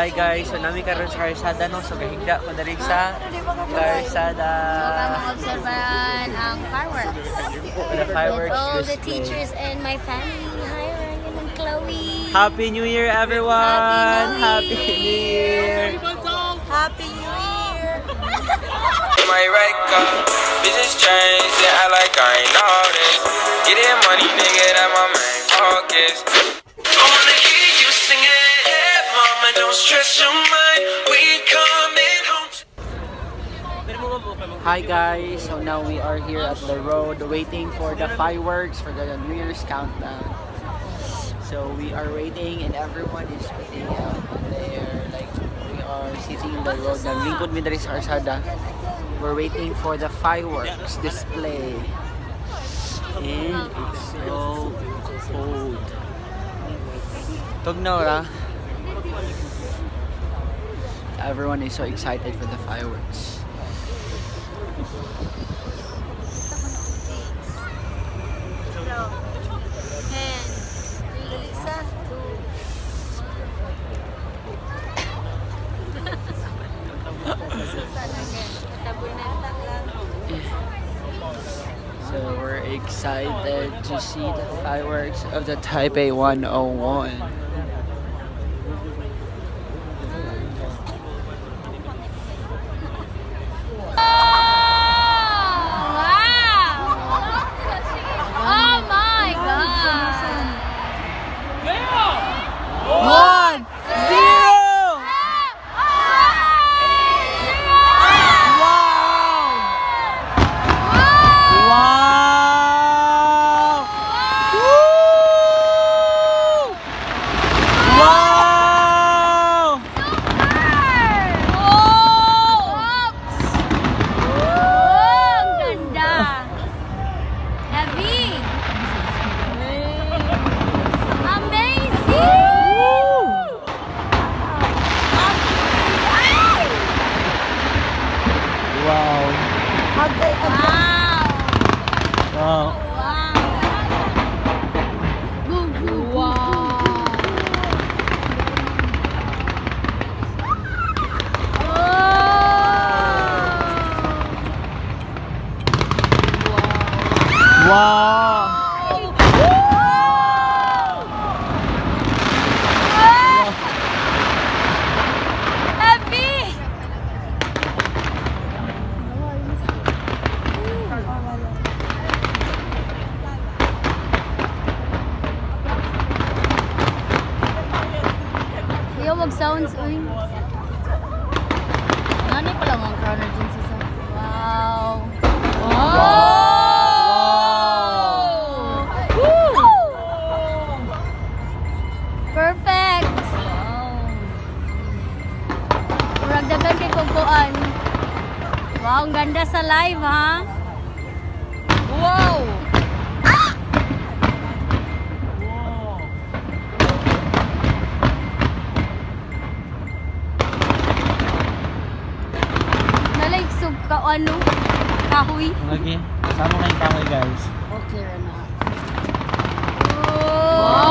Hi guys, so nami karon sa Karsada no, so kahigda ko diri sa Karsada. Kami obserbahan ang fireworks. The fireworks With all the display. teachers and my family. Hi Ryan and Chloe. Happy New Year everyone! Happy Happy New New Year! Happy New Year! My right car, bitches change, they act like I ain't all this. Get that money, nigga, that my main focus. I wanna hear you sing it, hey, mama, don't stress your mind. We coming home. Hi guys, so now we are here at the road waiting for the fireworks for the New Year's countdown. So we are waiting and everyone is waiting out there. Like we are sitting in the road. Naglingkod mi diri sa Karsada. We're waiting for the fireworks display. And it's so cold. Tugnaw. Everyone is so excited for the fireworks. So we're excited to see the fireworks of the Taipei 101. Sounds Nanay pa lang ang crown dyan sa sound. Wow! Perfect! Murag dagan kay kukuan. Wow, ang ganda sa live ha. Wow! Ano? Kahoy? Okay, kasama na yung kahoy guys. Okay na. Wow!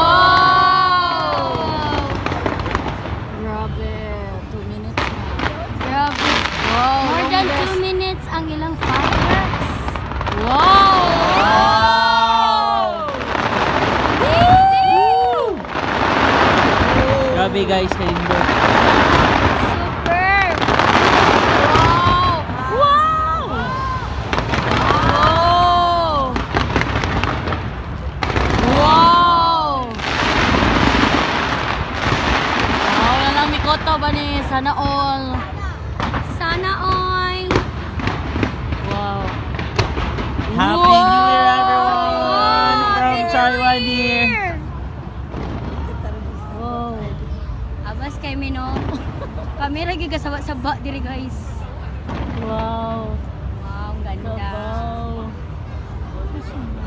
Grabe. 2 minutes na. Grabe. Wow. More than 2 minutes ang ilang fireworks. Wow! Woo! Grabe guys, kalindot. Koto ba ni? Sana all. Sana all. Wow. Happy New Year everyone from Taiwan here. Wow. Abas kay Mino. Kami lagi kasaba-saba diri guys. Wow. Wow, ang ganda.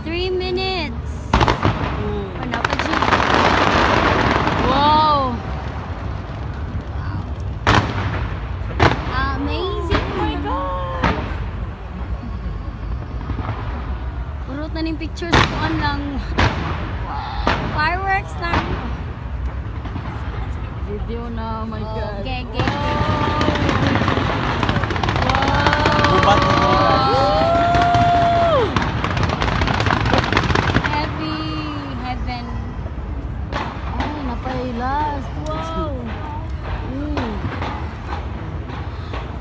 3 minutes. Ano pa G? Wow. Amazing! Oh my God! Purot na ning pictures ko lang. Fireworks lang. Video na, my God. Okay, okay, okay. Gubat na diri guys. Happy heaven. Ay, napay last. Wow.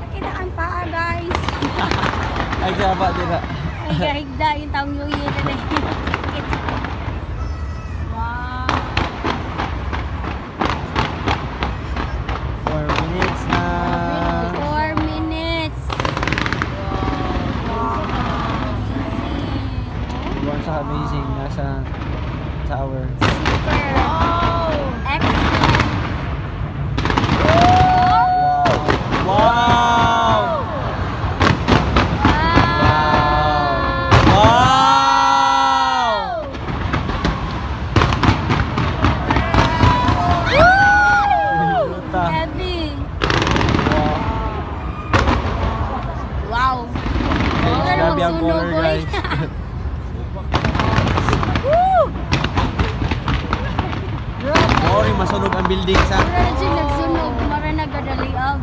Nakita ang paa, guys. Ay gaba dira. Ay, gahigda yung taong New Year na Wow. 4 minutes na. 4 minutes. Once amazing nasa tower. Super. Excellent. Wow! Heavy. Wow. Grabe ang color guys. Sorry, masunog ang building sa. Mara na siya nagsunog. Mara na gadaliab.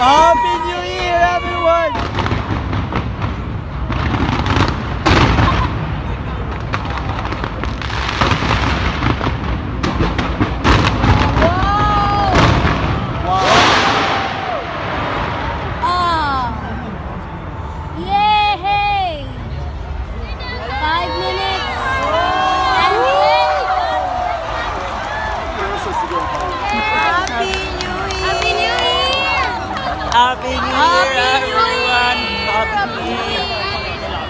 Happy New Year, everyone! Ah. Yay! 5 minutes. And Happy New Year! Happy New Year! Happy New Year, Happy New everyone! Year! Happy New Year!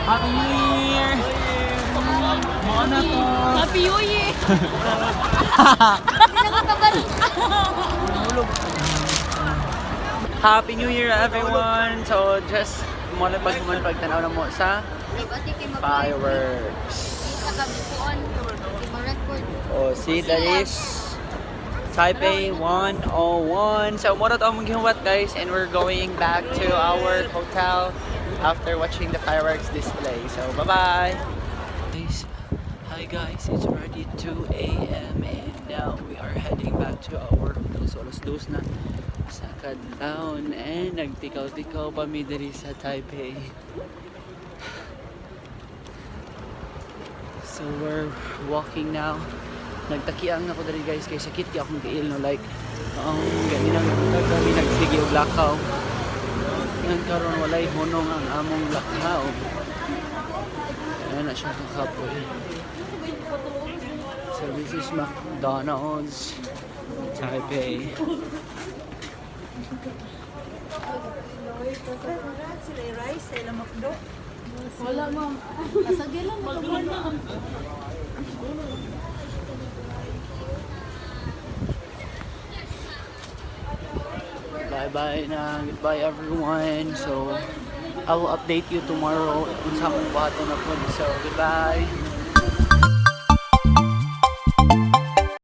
Happy New Year! Mga na to! Happy New Year! Happy New Year, everyone! So, just muna pagtanaw na mo sa fireworks. Oh, see, that is Taipei 101. So, muna to ang maghihuwat, guys, and we're going back to our hotel after watching the fireworks display. So, bye-bye! Guys, hi guys, it's already 2 a.m. and now we are heading back to our hotel. So, alas 2 na sa kadlaon and nagtikaw-tikaw pa mi diri sa Taipei. So we're walking now. Nagtakiang ako diri guys kay sakit kay akong tiil no, like ang ganinang kami nagsige og lakaw. Yan karon walay hunong ang among lakaw. Ayan na siya kakapoy. So this is McDonald's Taipei. Wala, ma'am. Kasagil lang. Bye-bye na. Goodbye everyone. So I will update you tomorrow kung sa akong buhaton na po. So goodbye.